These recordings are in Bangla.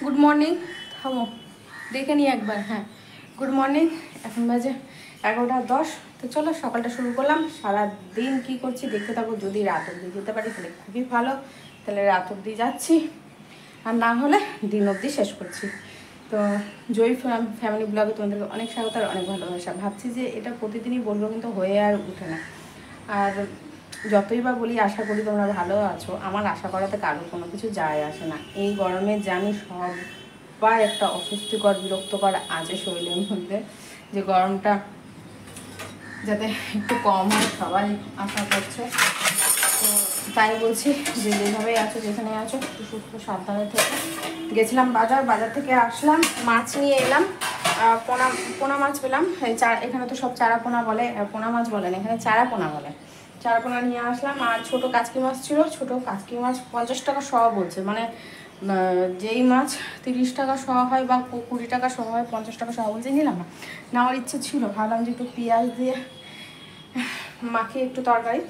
Good morning. থামো, দেখে নিই একবার। হ্যাঁ, গুড মর্নিং। এখন বাজে 11:10। তো চলো সকালটা শুরু করলাম। সারাদিন কী করছি দেখতে থাকো। যদি রাত অবধি যেতে পারি তাহলে খুবই ভালো, তাহলে রাত অবধি যাচ্ছি, আর না হলে দিন অবধি শেষ করছি। তো জয়ী ফ্যামিলি ব্লগে তোমাদেরকে অনেক স্বাগত আর অনেক ভালোবাসা। ভাবছি যে এটা প্রতিদিনই বলবো, কিন্তু হয়ে আর উঠে না। আর যতই বা বলি আশা করি তোমরা ভালো আছো, আমার আশা করাতে কারোর কোনো কিছু যায় আসে না। এই গরমে জানি সবার একটা অস্বস্তিকর বিরক্তকর আছে শরীরের মধ্যে, যে গরমটা যাতে একটু কম হয় সবাই আশা করছে। তো তাই বলছি যে যেভাবেই আছো, যেখানে আছো, একটু সুস্থ সাবধানে থেকে। গেছিলাম বাজার থেকে আসলাম, মাছ নিয়ে এলাম। পোনা মাছ পেলাম। এখানে তো সব চারা পোনা বলে, পোনা মাছ বলে না, এখানে চারা পোনা বলে। চারা পোনা নিয়ে আসলাম। আর ছোটো কাচকি মাছ ছিল, ছোটো কাচকি মাছ 50 টাকা শ বলছে। মানে যেই মাছ 30 টাকা শ হয় বা 20 টাকা শ হয়, 50 টাকা শ বলছে। নিলাম না, নেওয়ার ইচ্ছে ছিল। ভাবলাম যে একটু পেঁয়াজ দিয়ে মাখিয়ে একটু তরকারি,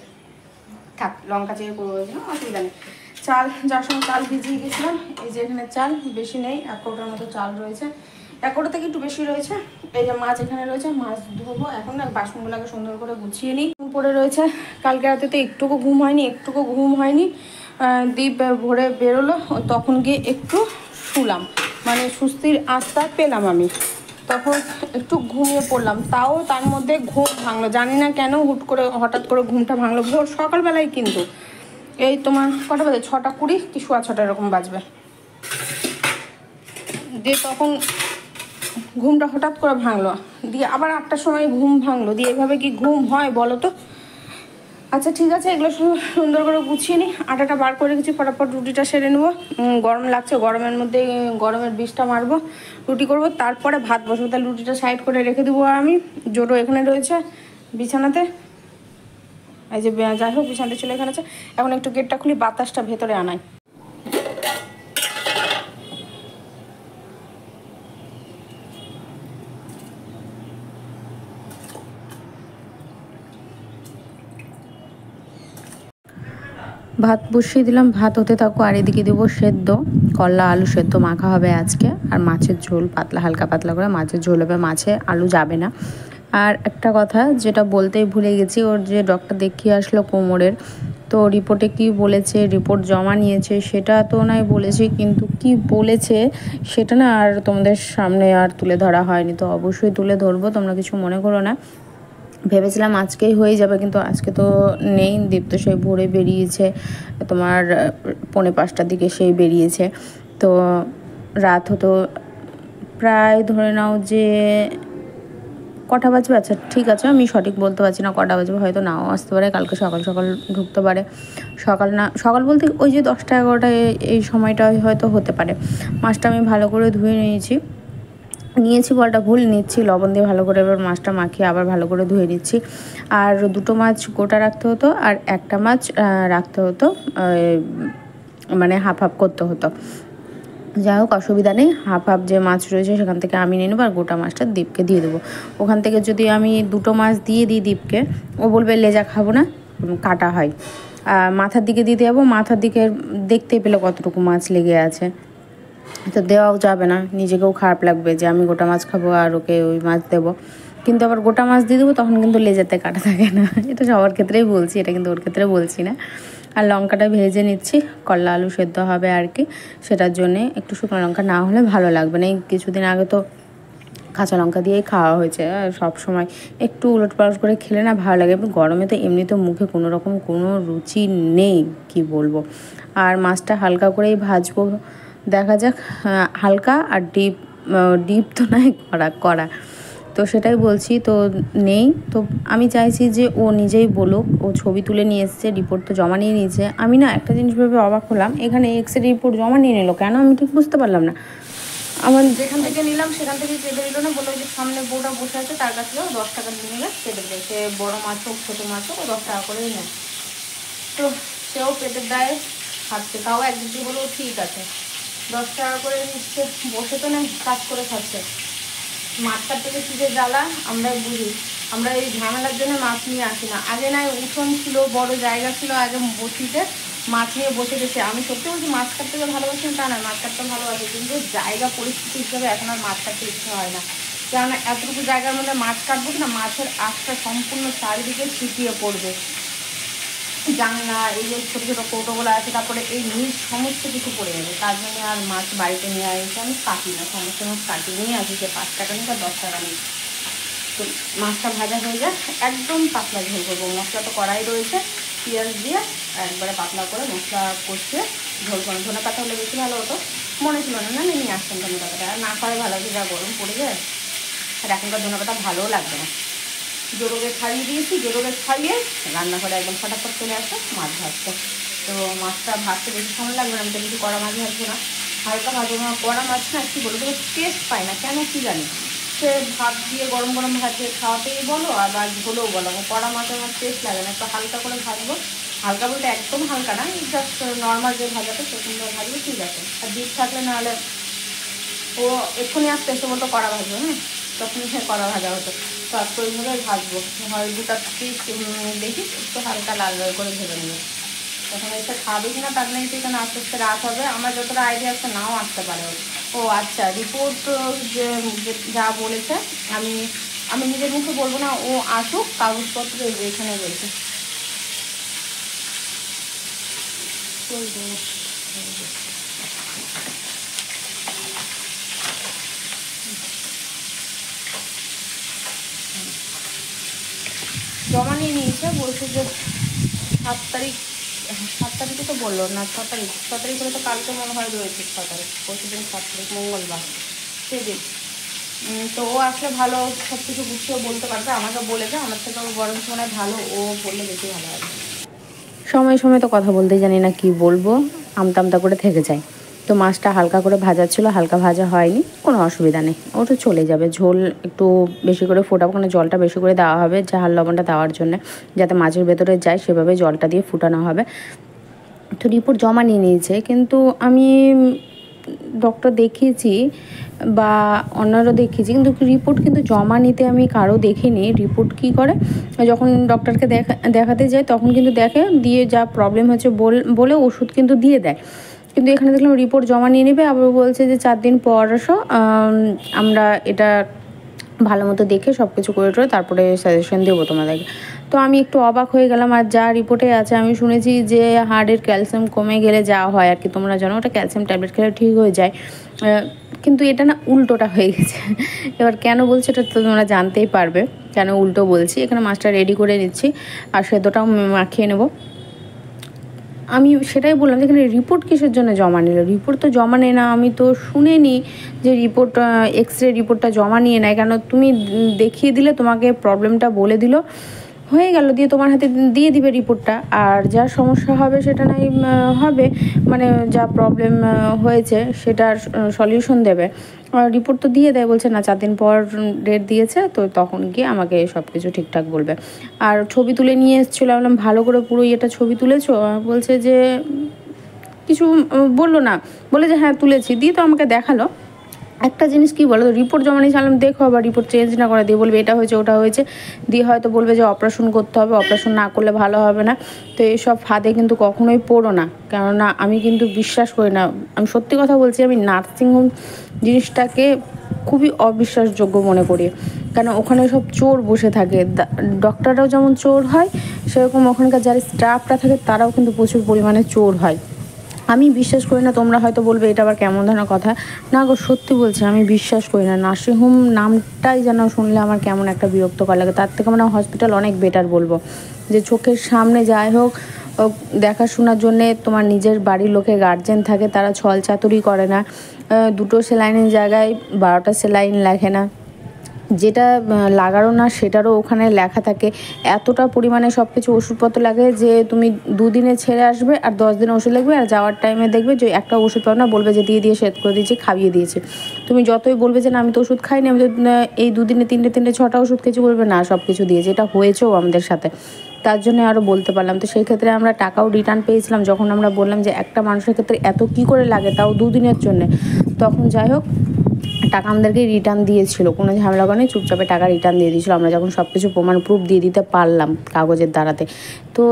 থাক লঙ্কা চেয়ে করবো, অসুবিধা নেই। চাল যার সঙ্গে চাল ভিজিয়ে গেছিলাম। এই যে এখানে চাল বেশি নেই, 1 কৌটার মতো চাল রয়েছে, 1 কৌটা থেকে একটু বেশি রয়েছে। এই যে মাছ এখানে রয়েছে, মাছ ধোবো এখন। না, বাসনগুলোকে সুন্দর করে গুছিয়ে নিই। পড়ে রয়েছে। কালকে রাতে তো একটুকু ঘুম হয়নি। দ্বীপ ভোরে বেরোলো, তখন গিয়ে একটু শুলাম, মানে সুস্থির আস্থা পেলাম আমি। তখন একটু ঘুমিয়ে পড়লাম, তাও তার মধ্যে ঘুম ভাঙলো। জানি না কেন হঠাৎ করে ঘুমটা ভাঙলো। ভোর সকালবেলায়, কিন্তু এই তোমার কটা বাজে, 6:20 কি 6:15 এরকম বাজবে। দিয়ে তখন ঘুমটা হঠাৎ করে ভাঙলো, দিয়ে আবার 8টার সময় ঘুম ভাঙলো। দিয়ে এভাবে কি ঘুম হয় বলো তো? আচ্ছা ঠিক আছে, এগুলো সুন্দর করে গুছিয়ে নিই। আটাটা বার করে রেখেছি, ফটাফট রুটিটা সেরে নেবো। গরম লাগছে, গরমের মধ্যে গরমের বিষটা মারবো, রুটি করব, তারপরে ভাত বসবো। তাহলে রুটিটা সাইড করে রেখে দেবো। আমি জোটো এখানে রয়েছে বিছানাতে, এই যে যাই হোক বিছানাতে ছিল এখানে আছে। এখন একটু গেটটা খুলি, বাতাসটা ভেতরে আনাই। ভাত বসিয়ে দিলাম, ভাত হতে থাকো। আর এদিকে দেবো সেদ্ধ করলা, আলু সেদ্ধ মাখা হবে আজকে। আর মাছের ঝোল, পাতলা হালকা পাতলা করে মাছের ঝোল হবে, মাছে আলু যাবে না। আর একটা কথা যেটা বলতেই ভুলে গেছি, ওর যে ডক্টর দেখিয়ে আসলো কোমরের, তো রিপোর্টে কি বলেছে, রিপোর্ট জমা নিয়েছে সেটা তো নয় বলেছে, কিন্তু কি বলেছে সেটা না আর তোমাদের সামনে আর তুলে ধরা হয়নি। তো অবশ্যই তুলে ধরবো, তোমরা কিছু মনে করো না। ভেবেছিলাম আজকেই হয়ে যাবে, কিন্তু আজকে তো নেই। দীপ্ত সেই ভোরে বেরিয়েছে, তোমার 4:45টার দিকে সেই বেরিয়েছে। তো রাত হতো প্রায়, ধরে নাও যে কটা বাজবে। আচ্ছা ঠিক আছে, আমি সঠিক বলতে পারছি না কটা বাজবে, হয়তো নাও আসতে পারে, কালকে সকাল সকাল ঢুকতে পারে। সকাল বলতে ওই যে 10টা 11টা এই সময়টা হয়তো হতে পারে। মাছটা আমি ভালো করে ধুয়ে নিয়েছি, বলটা ভুল, নিচ্ছি লবণ দিয়ে ভালো করে, এবার মাছটা মাখিয়ে আবার ভালো করে ধুয়ে নিচ্ছি। আর 2টো মাছ গোটা রাখতে হতো, আর একটা মাছ রাখতে হতো, মানে হাফ হাফ করতে হতো। যাই হোক অসুবিধা নেই, হাফ হাফ যে মাছ রয়েছে সেখান থেকে আমি নিয়ে নেবো, আর গোটা মাছটা দীপকে দিয়ে দেবো। ওখান থেকে যদি আমি 2টো মাছ দিয়ে দিই দীপকে, ও বলবে লেজা খাবো না, কাটা হয়। মাথার দিকে দিতে যাবো, মাথার দিকে দেখতেই পেলে কতটুকু মাছ লেগে আছে, তো দেওয়াও যাবে না, নিজেকেও খারাপ লাগবে যে আমি গোটা মাছ খাবো আর ওকে ওই মাছ দেবো। কিন্তু আবার গোটা মাছ দিয়ে দেবো, তখন কিন্তু লেজাতে কাটা থাকে না। এটা সবার ক্ষেত্রেই বলছি, এটা কিন্তু ওর ক্ষেত্রে বলছি না। আর লঙ্কাটা ভেজে নিচ্ছি, করলা আলু সেদ্ধ হবে আর কি, সেটার জন্যে একটু শুকনো লঙ্কা না হলে ভালো লাগবে না। এই কিছুদিন আগে তো কাঁচা লঙ্কা দিয়েই খাওয়া হয়েছে, সব সময় একটু উলটপালট করে খেলে না ভালো লাগে। গরমে তো এমনিতেও মুখে কোনো রকম কোনো রুচি নেই, কি বলবো। আর মাছটা হালকা করেই ভাজবো, দেখা যাক। হালকা আর ডিপ তো নাই করা, তো সেটাই বলছি। তো নেই, তো আমি চাইছি যে ও নিজেই বলুক। ও ছবি তুলে নিয়ে এসছে, রিপোর্ট তো জমা নিয়ে নিয়েছে। আমি না একটা জিনিস ভেবে অবাক হলাম, এখানে এক্স রে রিপোর্ট জমা নিয়ে নিল কেন, আমি ঠিক বুঝতে পারলাম না। আমার যেখান থেকে নিলাম সেখান থেকেই কেটে দিল না, বললো যে সামনে বউটা বসে আছে, তার কাছ থেকেও 10 টাকা নিয়ে নিলে কেটে দেবে। সে বড়ো মাছ হোক ছোটো মাছ হোক, ও 10 টাকা করেই নেয়। তো সেও পেটের দায়ে খাচ্ছে, তাও একদিক দিয়ে বলেও ঠিক আছে, 10 টাকা করে নিচ্ছে, বসে তো নেই, কাজ করে খাচ্ছে। মাছটার থেকে কী যে জ্বালা আমরাই বুঝি। আমরা এই ঝামেলার জন্য মাছ নিয়ে আসি না। আগে নয় উঠোন ছিল, বড় জায়গা ছিল আগে বসিতে, মাছ নিয়ে বসে গেছে। আমি সত্যি বলছি মাছ কাটতে যে ভালোবাসি তা না, মাছ কাটতে ভালোবাসি, কিন্তু জায়গা পরিস্থিতি হিসাবে এখন আর মাছ কাটতে ইচ্ছে হয় না। কেননা এতটুকু জায়গার মধ্যে মাছ কাটবো না, মাছের আঁশটা সম্পূর্ণ চারিদিকে ছিটিয়ে পড়বে। জানলা, এই যে ছোটো ছোটো কৌটোগুলো আছে, তারপরে এই নিচ সমস্ত কিছু পড়ে যাবে। তার জন্য আর মাছ বাড়িতে নিয়ে আসে আমি কাটি না, সমস্ত মাছ কাটি নিয়ে আসি, সে 5 টাকা নিই বা 10 টাকা নিই। তো মাছটা ভাজা হয়ে যায়, একদম পাতলা ঝোল করবো। মশলা তো কড়াই রয়েছে, পেঁয়াজ দিয়ে একবারে পাতলা করে মশলা কষিয়ে ঝোল করবো। ধনে পাতা হলে বেশি ভালো হতো, মনে ছিল না, নিয়ে আসতাম ধনে পাতাটা। আর না করে ভালো হচ্ছে, যা গরম পড়ে যায়, আর এখনকার ধনে পাতা ভালোও লাগবে না। জোরোগে খাইয়ে দিয়েছি, জোরোগে খাইয়ে রান্নাঘরে একদম ফটাফট চলে আসে মাছ ভাজতে। তো মাছটা ভাজতে বেশি সময় লাগবে না, আমি তো কিছু কড়া মাছ ভাজবো না, হালকা ভাজবো না। কড়া মাছ না কী বলবো, টেস্ট পায় না কেন কি জানি। সে ভাত দিয়ে গরম গরম ভাত দিয়ে খাওয়াতেই বলো আর বা ঝোলেও বলো, কড়া মাছ আমার টেস্ট লাগে না। একটু হালকা করে ভাজবো, হালকা বলতে একদম হালকা না, জাস্ট নর্মাল যে ভাজাটা সেরকম ভাজবো, ঠিক আছে। আর ডিপ থাকলে নাহলে ও এক্ষুনি আসতে এসে বলতো কড়া ভাজবো, হ্যাঁ তখন সে কড়া ভাজা হতো। তো আজকে ওইভাবে ভাজবো, হয় 2টা পিস দেখি একটু হালকা লাল লাল করে ভেজে নেবো। তখন এসে খাবে কিনা তার নেই, সেখানে আস্তে আস্তে রাত হবে, আমার যতটা আইডিয়া আছে নাও আসতে পারে। ও আচ্ছা, রিপোর্ট যে যা বলেছে আমি আমি নিজের মুখে বলবো না, ও আসুক, কাগজপত্র এখানে রয়েছে। জমা নিয়ে নিয়েছে, বলছে যে 7 তারিখ, 7 তারিখে তো বললো না, 6 তারিখ, 6 তারিখ হলে তো কালকে মনে হয় রয়েছে 6 তারিখ, পরশুদিন 7 তারিখ মঙ্গলবার সেদিন। তো ও আসলে ভালো সব কিছু গুছিয়ে বলতে পারবে, আমাকে বলেছে, আমার থেকে বরং মনে ভালো ও বললে বেশি ভালো হবে। সময় সময় তো কথা বলতে জানি না, কি বলবো, আমতা আমতা করে থেকে যায়। তো মাছটা হালকা করে ভাজা ছিল, হালকা ভাজা হয়নি, কোনো অসুবিধা নেই, ওটা চলে যাবে। ঝোল একটু বেশি করে ফোটাবো, কারণ জলটা বেশি করে দেওয়া হবে ঝাল লবণটা দেওয়ার জন্য, যাতে মাছের ভেতরে যায় সেভাবে জলটা দিয়ে ফুটানো হবে। তো রিপোর্ট জমা নিয়ে নিয়েছে, কিন্তু আমি ডক্টর দেখিয়েছি বা অন্যরা দেখিয়েছি, কিন্তু রিপোর্ট কিন্তু জমা নিতে আমি কারো দেখিনি। রিপোর্ট কী করে, যখন ডক্টরকে দেখাতে যায় তখন কিন্তু দেখে, দিয়ে যা প্রবলেম হচ্ছে বলে ওষুধ কিন্তু দিয়ে দেয়। কিন্তু এখানে দেখলাম রিপোর্ট জমা নিয়ে নেবে, আবার বলছে যে 4 দিন পর আসো, আমরা এটা ভালো মতো দেখে সব কিছু করে টোরে তারপরে সাজেশন দেবো তোমাদেরকে। তো আমি একটু অবাক হয়ে গেলাম। আর যা রিপোর্টে আছে, আমি শুনেছি যে হাড়ের ক্যালসিয়াম কমে গেলে যা হয় আর কি, তোমরা জানো ওটা ক্যালসিয়াম ট্যাবলেট খেলে ঠিক হয়ে যায়, কিন্তু এটা না উল্টোটা হয়ে গেছে। এবার কেন বলছি এটা তো তোমরা জানতেই পারবে, কেন উল্টো বলছি। এখানে মাছটা রেডি করে নিচ্ছি, আর সেদ্ধটাও মাখিয়ে নেবো। আমি সেটাই বললাম যে এখানে রিপোর্ট কিসের জন্য জমা নিল, রিপোর্ট তো জমা নেয় না, আমি তো শুনিনি যে রিপোর্ট, এক্স-রে রিপোর্টটা জমা নিয়ে নেয়। কেন তুমি দেখিয়ে দিলে, তোমাকে প্রবলেমটা বলে দিল, হয়ে গেল, দিয়ে তোমার হাতে দিয়ে দিবে রিপোর্টটা, আর যা সমস্যা হবে সেটা নাই হবে, মানে যা প্রবলেম হয়েছে সেটার সলিউশন দেবে। রিপোর্ট তো দিয়ে দেয়, বলছে না 4 দিন পর ডেট দিয়েছে, তো তখন গিয়ে আমাকে সব কিছু ঠিকঠাক বলবে। আর ছবি তুলে নিয়ে এসেছিলো, বললাম ভালো করে পুরো ইয়েটা ছবি তুলেছো, বলছে যে কিছু বললো না, বলে যে হ্যাঁ তুলেছি, দিয়ে তো আমাকে দেখালো। একটা জিনিস কী বলো, রিপোর্ট জমা নিয়ে চালাম, দেখো আবার রিপোর্ট চেঞ্জ না করে দিয়ে বলবে এটা হয়েছে ওটা হয়েছে, দিয়ে হয়তো বলবে যে অপারেশন করতে হবে, অপারেশন না করলে ভালো হবে না। তো এইসব ফাঁদে কিন্তু কখনোই পড়ো না, কেননা আমি কিন্তু বিশ্বাস করি না, আমি সত্যি কথা বলছি, আমি নার্সিংহোম জিনিসটাকে খুবই অবিশ্বাসযোগ্য মনে করি। কেন ওখানে সব চোর বসে থাকে, ডক্টররাও যেমন চোর হয়, সেরকম ওখানকার যারা স্টাফরা থাকে তারাও কিন্তু প্রচুর পরিমাণে চোর হয়। আমি বিশ্বাস করি না, তোমরা হয়তো বলবে এটা আবার কেমন ধরনের কথা, না গো সত্যি বলছি, আমি বিশ্বাস করি না। নার্সিংহোম নামটাই যেন শুনলে আমার কেমন একটা বিরক্তকর লাগে, তার থেকে আমরা হসপিটাল অনেক বেটার বলবো। যে চোখের সামনে যাই হোক, দেখাশোনার জন্যে তোমার নিজের বাড়ির লোকে গার্জেন থাকে, তারা ছল চাতুরি করে না, 2টো সেলাইনের জায়গায় 12টা সেলাইন লেখে না, যেটা লাগারও না সেটারও ওখানে লেখা থাকে। এতটা পরিমাণে সব কিছু ওষুধপত্র লাগে যে তুমি 2 দিনে ছেড়ে আসবে আর 10 দিনে ওষুধ লাগবে, আর যাওয়ার টাইমে দেখবে যে একটা ওষুধ পাবে না, বলবে যে দিয়ে শেষ করে দিয়েছি, খাইয়ে দিয়েছি। তুমি যতই বলবে যে না আমি তো ওষুধ খাইনি, আমি তো এই 2 দিনে 3টে 6টা ওষুধ খেয়েছি, বলবে না সব কিছু দিয়েছে। এটা হয়েছেও আমাদের সাথে, তার জন্য আরও বলতে পারলাম। তো সেই ক্ষেত্রে আমরা টাকাও রিটার্ন পেয়েছিলাম, যখন আমরা বললাম যে একটা মানুষের ক্ষেত্রে এত কী করে লাগে, তাও 2 দিনের জন্যে। তখন যাই হোক টাকা আমাদেরকে রিটার্ন দিয়েছিল, কোনো ঝামেলা করে চুপচাপে টাকা রিটার্ন দিয়ে দিয়েছিলো আমরা যখন সব কিছু প্রমাণ প্রুফ দিয়ে দিতে পারলাম কাগজের দ্বারাতে। তো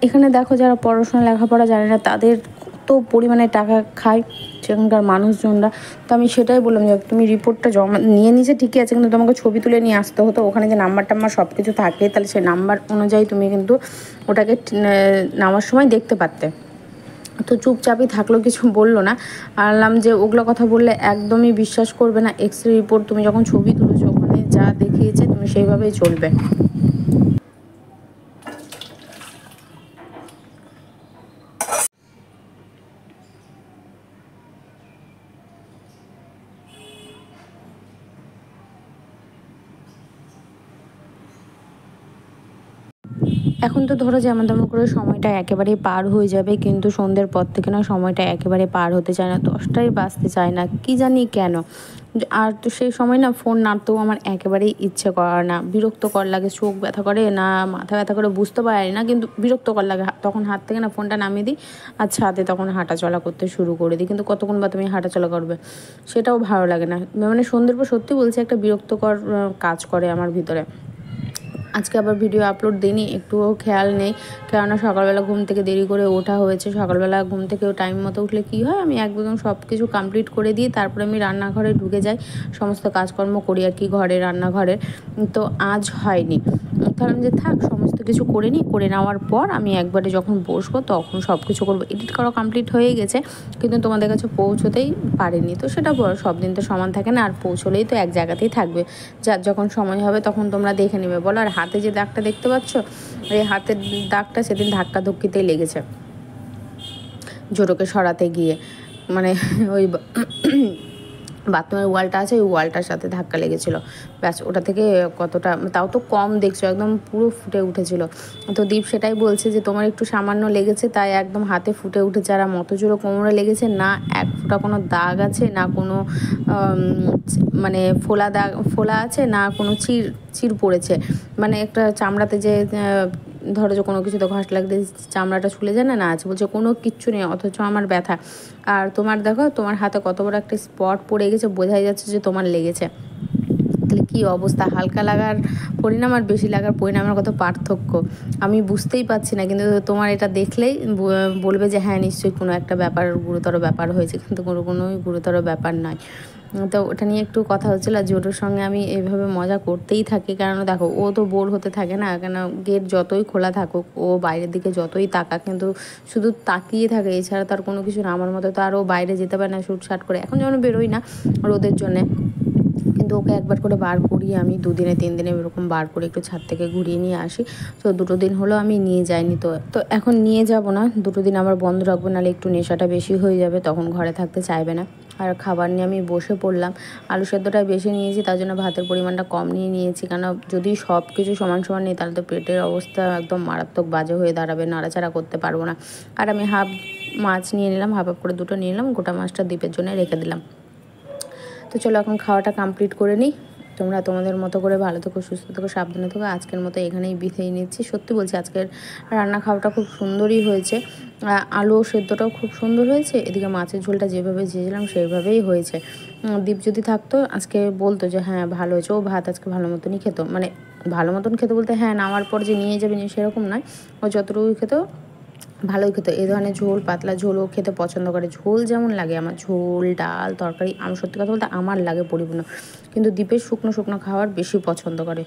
এখানে দেখো যারা পড়াশোনা লেখাপড়া জানে না তাদের কত পরিমাণে টাকা খায় সেখানকার মানুষজনরা। তো আমি সেটাই বললাম যে তুমি রিপোর্টটা জমা নিয়ে নিয়েছে ঠিকই আছে, কিন্তু তোমাকে ছবি তুলে নিয়ে আসতে হতো, ওখানে যে নাম্বার টাম্বার সব কিছু থাকে তাহলে সেই নাম্বার অনুযায়ী তুমি কিন্তু ওটাকে নেওয়ার সময় দেখতে পারতে। তো চুপচাপই থাকলো, কিছু বললো না। আনলাম যে ওগুলো কথা বললে একদমই বিশ্বাস করবে না। এক্স-রে রিপোর্ট তুমি যখন ছবি তুলেছো ওখানে যা দেখিয়েছে তুমি সেইভাবেই চলবে। এখন তো ধরো যেমন তেমন করে সময়টা একেবারে পার হয়ে যাবে, কিন্তু সন্ধ্যের পর থেকে না সময়টা একেবারে পার হতে চায় না, 10টাই বাজতে চায় না, কি জানি কেন। আর তো সেই সময় না ফোন নাড়তেও আমার একেবারেই ইচ্ছে করে না, বিরক্তকর লাগে, চোখ ব্যথা করে না মাথা ব্যথা করে বুঝতে পারি না, কিন্তু বিরক্তকর লাগে। তখন হাত থেকে না ফোনটা নামিয়ে দিই আর ছাদে তখন হাঁটা চলা করতে শুরু করে দিই, কিন্তু কতক্ষণ বা তুমি হাঁটা চলা করবে সেটাও ভালো লাগে না। মানে সন্ধ্যের পর সত্যি বলছি একটা বিরক্তকর কাজ করে আমার ভিতরে। আজকে আবার ভিডিও আপলোড দিইনি, একটুও খেয়াল নেই, কেননা সকালবেলা ঘুম থেকে দেরি করে ওঠা হয়েছে। সকালবেলা ঘুম থেকেও টাইম মতো উঠলে কী হয়, আমি একদম সব কিছু কমপ্লিট করে দিই, তারপরে আমি রান্নাঘরে ঢুকে যাই, সমস্ত কাজকর্ম করি আর কি ঘরে, রান্নাঘরে। তো আজ হয়নি, ভাবলাম যে থাক সমস্ত কিছু করে নিই, করে নেওয়ার পর আমি একবারে যখন বসবো তখন সব কিছু করবো। এডিট করা কমপ্লিট হয়ে গেছে, কিন্তু তোমাদের কাছে পৌঁছতেই পারিনি। তো সেটা সব দিন তো সমান থাকে না, আর পৌঁছলেই তো এক জায়গাতেই থাকবে, যার যখন সময় হবে তখন তোমরা দেখে নেবে বলো। আর হাতে যে দাগটা দেখতে পাচ্ছ, এই হাতের দাগটা সেদিন ধাক্কা ধক্কিতেই লেগেছে জোটোকে সরাতে গিয়ে, মানে ওই বাথরুমের ওয়ালটা আছে, ওই ওয়ালটার সাথে ধাক্কা লেগেছিলো, ব্যাস ওটা থেকে কতটা, তাও তো কম দেখছো, একদম পুরো ফুটে উঠেছিল। তো দীপ সেটাই বলছে যে তোমার একটু সামান্য লেগেছে তাই একদম হাতে ফুটে উঠেছে, আর মতো জোরো কোমরে লেগেছে না, এক ফোঁটা কোনো দাগ আছে না, কোনো মানে ফোলা আছে না, কোনো চির পড়েছে। মানে একটা চামড়াতে যে ধরো যে কোনো কিছুতে ঘাস লাগলে চামড়াটা ছুলে যায় না, না আছে, বলছে কোনো কিচ্ছু নেই, অথচ আমার ব্যথা। আর তোমার দেখো তোমার হাতে কত বড় একটা স্পট পড়ে গেছে, বোঝাই যাচ্ছে যে তোমার লেগেছে। তাহলে কী অবস্থা, হালকা লাগার পরিণাম আর বেশি লাগার পরিণামের কত পার্থক্য আমি বুঝতেই পারছি না, কিন্তু তোমার এটা দেখলেই বলবে যে হ্যাঁ নিশ্চয়ই কোনো একটা ব্যাপার, গুরুতর ব্যাপার হয়েছে, কিন্তু কোনোই গুরুতর ব্যাপার নয়। তো ওটা নিয়ে একটু কথা হচ্ছিল, আর জোটোর সঙ্গে আমি এইভাবে মজা করতেই থাকি, কারণ দেখো ও তো বোর হতে থাকে না, কেন গেট যতই খোলা থাকুক ও বাইরের দিকে যতই তাকাক কিন্তু শুধু তাকিয়ে থাকে, এছাড়া তার কোনো কিছু না। আমার মতো তো আর ও বাইরে যেতে পারে না শুটশাট করে, এখন যেমন বেরোই না রোদের জন্যে, কিন্তু ওকে একবার করে বার করিয়ে আমি 2 দিনে 3 দিনে এরকম বার করে একটু ছাদ থেকে ঘুরিয়ে নিয়ে আসি। তো 2 দিন হলো আমি নিয়ে যাইনি, তো এখন নিয়ে যাব না, 2 দিন আবার বন্ধ রাখবো, নাহলে একটু নেশাটা বেশি হয়ে যাবে, তখন ঘরে থাকতে চাইবে না। আর খাবার নিয়ে আমি বসে পড়লাম, আলু সেদ্ধটাই বেশি নিয়েছি, তার জন্য ভাতের পরিমাণটা কম নিয়েছি, কেন যদি সব কিছু সমান সমান নিই তাহলে তো পেটের অবস্থা একদম মারাত্মক বাজে হয়ে দাঁড়াবে, নাড়াচাড়া করতে পারবো না। আর আমি হাফ মাছ নিয়ে নিলাম, হাফ করে 2টো নিয়ে নিলাম, গোটা মাছটা দ্বীপের জন্য রেখে দিলাম। তো চলো এখন খাওয়াটা কমপ্লিট করে নিই, তোমরা তোমাদের মতো করে ভালো থেকো, সুস্থ থেকো, সাবধানে থেকো। আজকের মতো এখানেই বিদায় নিচ্ছি। সত্যি বলছি আজকের রান্না খাওয়াটা খুব সুন্দরই হয়েছে, আলু সেদ্ধটাও খুব সুন্দর হয়েছে, এদিকে মাছের ঝোলটা যেভাবে চেয়েছিলাম সেইভাবেই হয়েছে। দীপ যদি থাকতো আজকে বলতো যে হ্যাঁ ভালো হয়েছে, ও ভাত আজকে ভালো মতনই খেত, মানে ভালো মতন খেতে বলতে হ্যাঁ নামার পর যে নিয়ে যাবে সেরকম নয়, ও যতটুকু খেত ভালোই খেত। এই ধরনের ঝোল পাতলা ঝোলও খেতে পছন্দ করে, ঝোল যেমন লাগে আমার, ঝোল ডাল তরকারি আমি সত্যি কথা বলতে আমার লাগে পরিপূর্ণ, কিন্তু দীপের শুকনো শুকনো খাবার বেশি পছন্দ করে।